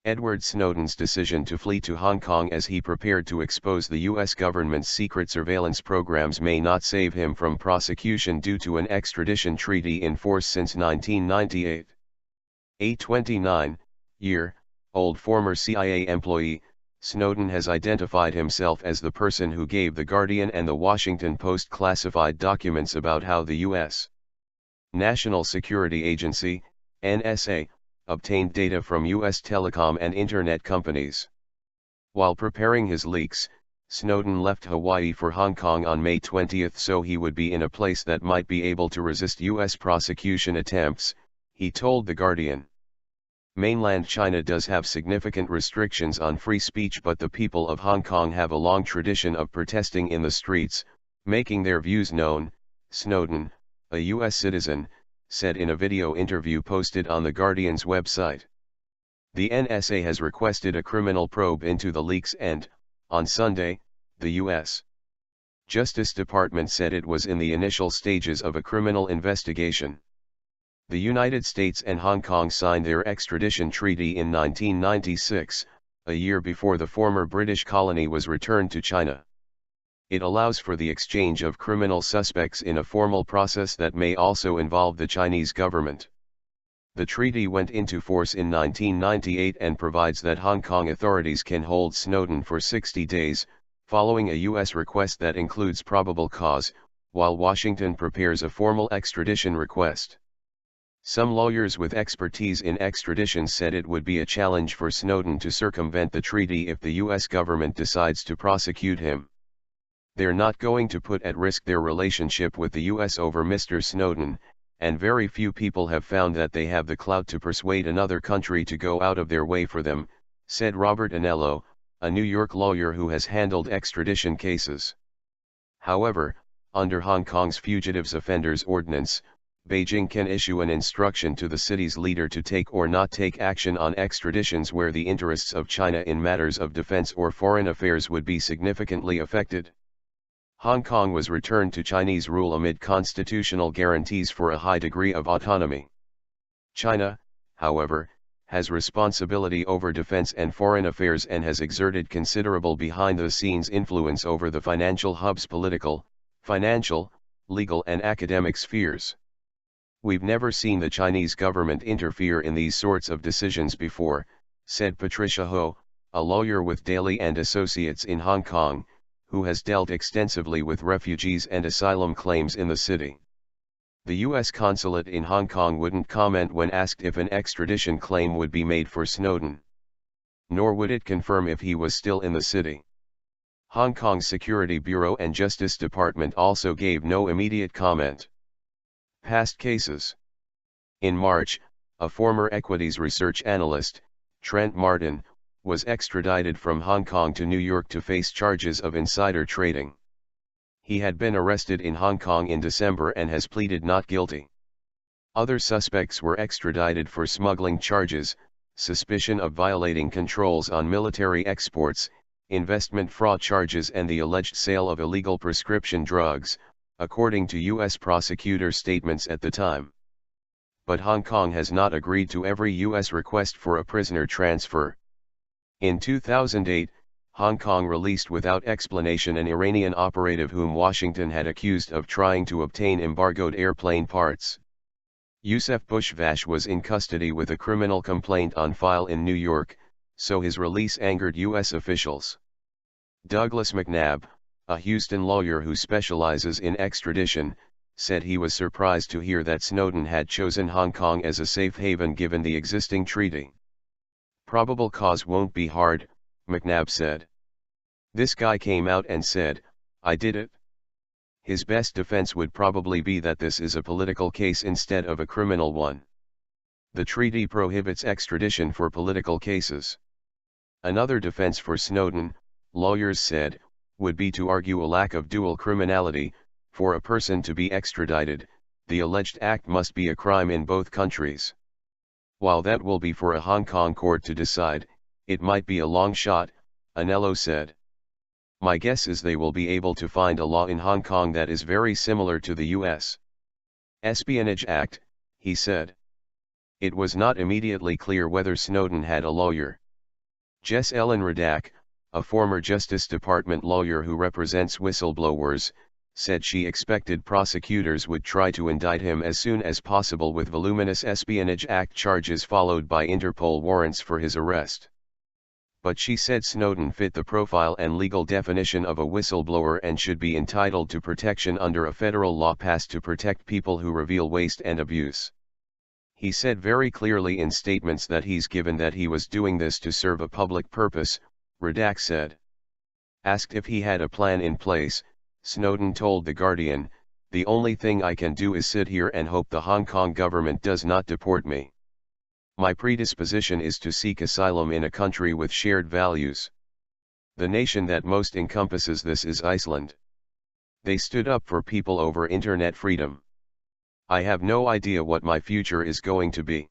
Edward Snowden's decision to flee to Hong Kong as he prepared to expose the U.S. government's secret surveillance programs may not save him from prosecution due to an extradition treaty in force since 1998. A 29-year-old former CIA employee, Snowden has identified himself as the person who gave The Guardian and The Washington Post classified documents about how the U.S. National Security Agency, NSA, obtained data from U.S. telecom and internet companies. While preparing his leaks, Snowden left Hawaii for Hong Kong on May 20 so he would be in a place that might be able to resist U.S. prosecution attempts, he told The Guardian. Mainland China does have significant restrictions on free speech, but the people of Hong Kong have a long tradition of protesting in the streets, making their views known, Snowden, a U.S. citizen, said in a video interview posted on The Guardian's website. The NSA has requested a criminal probe into the leaks and, on Sunday, the U.S. Justice Department said it was in the initial stages of a criminal investigation. The United States and Hong Kong signed their extradition treaty in 1996, a year before the former British colony was returned to China. It allows for the exchange of criminal suspects in a formal process that may also involve the Chinese government. The treaty went into force in 1998 and provides that Hong Kong authorities can hold Snowden for 60 days, following a U.S. request that includes probable cause, while Washington prepares a formal extradition request. Some lawyers with expertise in extradition said it would be a challenge for Snowden to circumvent the treaty if the U.S. government decides to prosecute him. They're not going to put at risk their relationship with the U.S. over Mr. Snowden, and very few people have found that they have the clout to persuade another country to go out of their way for them, said Robert Anello, a New York lawyer who has handled extradition cases. However, under Hong Kong's Fugitives Offenders Ordinance, Beijing can issue an instruction to the city's leader to take or not take action on extraditions where the interests of China in matters of defense or foreign affairs would be significantly affected. Hong Kong was returned to Chinese rule amid constitutional guarantees for a high degree of autonomy. China, however, has responsibility over defense and foreign affairs and has exerted considerable behind-the-scenes influence over the financial hub's political, financial, legal and academic spheres. We've never seen the Chinese government interfere in these sorts of decisions before, said Patricia Ho, a lawyer with Daly and Associates in Hong Kong, who has dealt extensively with refugees and asylum claims in the city. The U.S. consulate in Hong Kong wouldn't comment when asked if an extradition claim would be made for Snowden. Nor would it confirm if he was still in the city. Hong Kong's Security Bureau and Justice Department also gave no immediate comment. Past cases. In March, a former equities research analyst, Trent Martin, was extradited from Hong Kong to New York to face charges of insider trading. He had been arrested in Hong Kong in December and has pleaded not guilty. Other suspects were extradited for smuggling charges, suspicion of violating controls on military exports, investment fraud charges and the alleged sale of illegal prescription drugs, according to U.S. prosecutor statements at the time. But Hong Kong has not agreed to every U.S. request for a prisoner transfer. In 2008, Hong Kong released without explanation an Iranian operative whom Washington had accused of trying to obtain embargoed airplane parts. Youssef Bushvash was in custody with a criminal complaint on file in New York, so his release angered U.S. officials. Douglas McNabb, a Houston lawyer who specializes in extradition, said he was surprised to hear that Snowden had chosen Hong Kong as a safe haven given the existing treaty. Probable cause won't be hard, McNabb said. This guy came out and said, "I did it." His best defense would probably be that this is a political case instead of a criminal one. The treaty prohibits extradition for political cases. Another defense for Snowden, lawyers said, would be to argue a lack of dual criminality. For a person to be extradited, the alleged act must be a crime in both countries. While that will be for a Hong Kong court to decide, it might be a long shot, Anello said. My guess is they will be able to find a law in Hong Kong that is very similar to the U.S. Espionage Act, he said. It was not immediately clear whether Snowden had a lawyer. Jess Ellen Radak, a former Justice Department lawyer who represents whistleblowers, said she expected prosecutors would try to indict him as soon as possible with voluminous Espionage Act charges followed by Interpol warrants for his arrest. But she said Snowden fit the profile and legal definition of a whistleblower and should be entitled to protection under a federal law passed to protect people who reveal waste and abuse. He said very clearly in statements that he's given that he was doing this to serve a public purpose, Radak said. Asked if he had a plan in place, Snowden told The Guardian, "The only thing I can do is sit here and hope the Hong Kong government does not deport me. My predisposition is to seek asylum in a country with shared values. The nation that most encompasses this is Iceland. They stood up for people over internet freedom. I have no idea what my future is going to be."